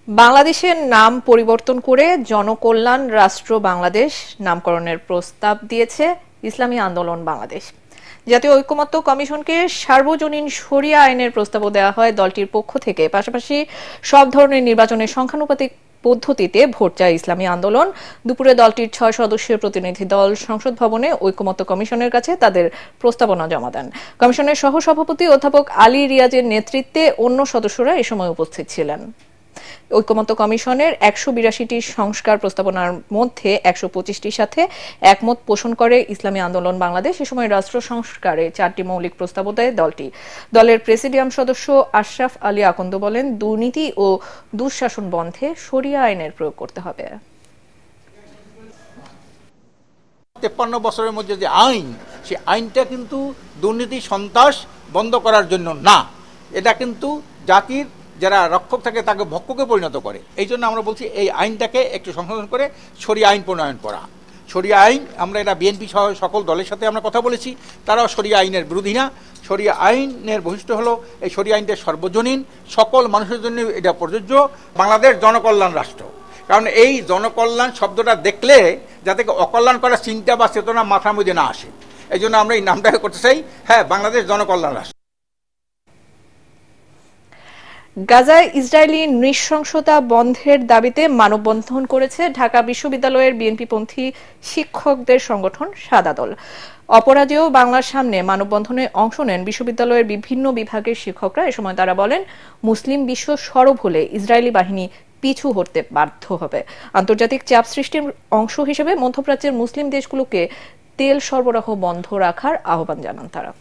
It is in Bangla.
বাংলাদেশের নাম পরিবর্তন করে জনকল্যাণ রাষ্ট্র বাংলাদেশ নামকরণের প্রস্তাব দিয়েছে ইসলামী আন্দোলন বাংলাদেশ। জাতীয় ঐকমত্য কমিশনকে সার্বজনীন শরিয়া আইনের প্রস্তাবও দেওয়া হয় দলটির পক্ষ থেকে। পাশাপাশি সব ধরনের নির্বাচনের সংখ্যানুপাতিক পদ্ধতিতে ভোট চায় ইসলামী আন্দোলন। দুপুরে দলটির 6 সদস্যের প্রতিনিধি দল সংসদ ভবনে ঐকমত্য কমিশনের কাছে তাদের প্রস্তাবনা জমা দেন। কমিশনের সহসভাপতি অধ্যাপক আলী রিয়াজের নেতৃত্বে অন্য সদস্যরা এ সময় উপস্থিত ছিলেন। ঐকমত্য কমিশনের 182টি সংস্কার প্রস্তাবনার মধ্যে 125টির সাথে একমত পোষণ করে ইসলামী আন্দোলন বাংলাদেশ। এ সময় রাষ্ট্র সংস্কারে 4টি মৌলিক প্রস্তাবও দেয় দলটি। দলের প্রেসিডিয়াম সদস্য আশরাফ আলী আকন্দ বলেন, দুর্নীতি ও দুঃশাসন বন্ধে শরিয়া আইনের প্রয়োগ করতে হবে। 53 বছরের মধ্যে যে আইন, সেই আইনটা কিন্তু দুর্নীতি সন্ত্রাস বন্ধ করার জন্য না, এটা কিন্তু জাতির যারা রক্ষক থাকে তাকে ভক্ষকে পরিণত করে। এই জন্য আমরা বলছি এই আইনটাকে একটু সংশোধন করে শরিয়া আইন প্রণয়ন করা। শরিয়া আইন, আমরা এটা বিএনপি সহ সকল দলের সাথে আমরা কথা বলেছি, তারাও শরিয়া আইনের বিরোধী না। শরিয়া আইনের বৈশিষ্ট্য হলো এই শরিয়া আইনটা সর্বজনীন, সকল মানুষের জন্য এটা প্রযোজ্য। বাংলাদেশ জনকল্যাণ রাষ্ট্র, কারণ এই জনকল্যাণ শব্দটা দেখলে যাতে অকল্যাণ করার চিন্তা বা চেতনা মাথার মধ্যে না আসে, এই জন্য আমরা এই নামটাকে করতে চাই, হ্যাঁ, বাংলাদেশ জনকল্যাণ রাষ্ট্র। গাজায় ইসরায়েলি নৃশংসতা বন্ধের দাবিতে মানববন্ধন করেছে ঢাকা বিশ্ববিদ্যালয়ের বিএনপিপন্থী শিক্ষকদের সংগঠন সাদা দল। অপরাজেয় বাংলার সামনে মানববন্ধনে অংশ নেন বিশ্ববিদ্যালয়ের বিভিন্ন বিভাগের শিক্ষকরা। এ সময় তারা বলেন, মুসলিম বিশ্ব সরব হলে ইসরায়েলি বাহিনী পিছু হটতে বাধ্য হবে। আন্তর্জাতিক চাপ সৃষ্টির অংশ হিসেবে মধ্যপ্রাচ্যের মুসলিম দেশগুলোকে তেল সরবরাহ বন্ধ রাখার আহ্বান জানান তারা।